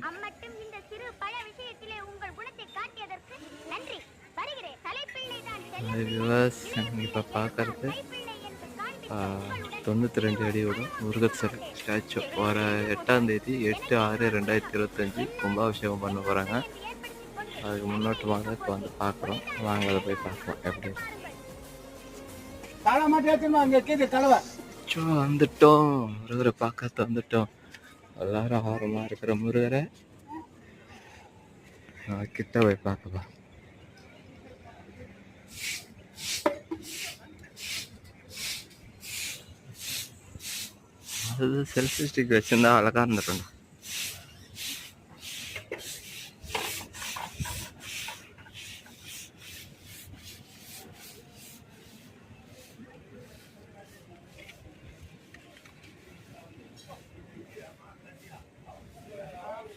அம்மட்டும் இந்த சிறு பழ விஷயத்திலே உங்கள் குணத்தை காட்டியதற்கு நன்றி. வருகிறேன். தலைப்பிள்ளை தான் செல்ல இப்போ பார்க்கறது 92 அடியோட முருகர் சிலை ஸ்டாச்சு வர 8ஆம் தேதி 8/6/2025 கும்பாபிஷேகம் பண்ண போகிறாங்க. அதுக்கு முன்னோட்டமாக இப்போ வந்து பார்க்குறோம். வாங்க அதை போய் பார்க்கலாம் எப்படி வந்துட்டோம். முருகரை பார்க்க வந்துட்டோம். எல்லாரும் ஆர்வமாக இருக்கிற முருகரை கிட்ட போய் பார்க்கலாம். அது செல்ஃபி ஸ்டிக் வச்சிருந்தா அழகா இருந்துடும்.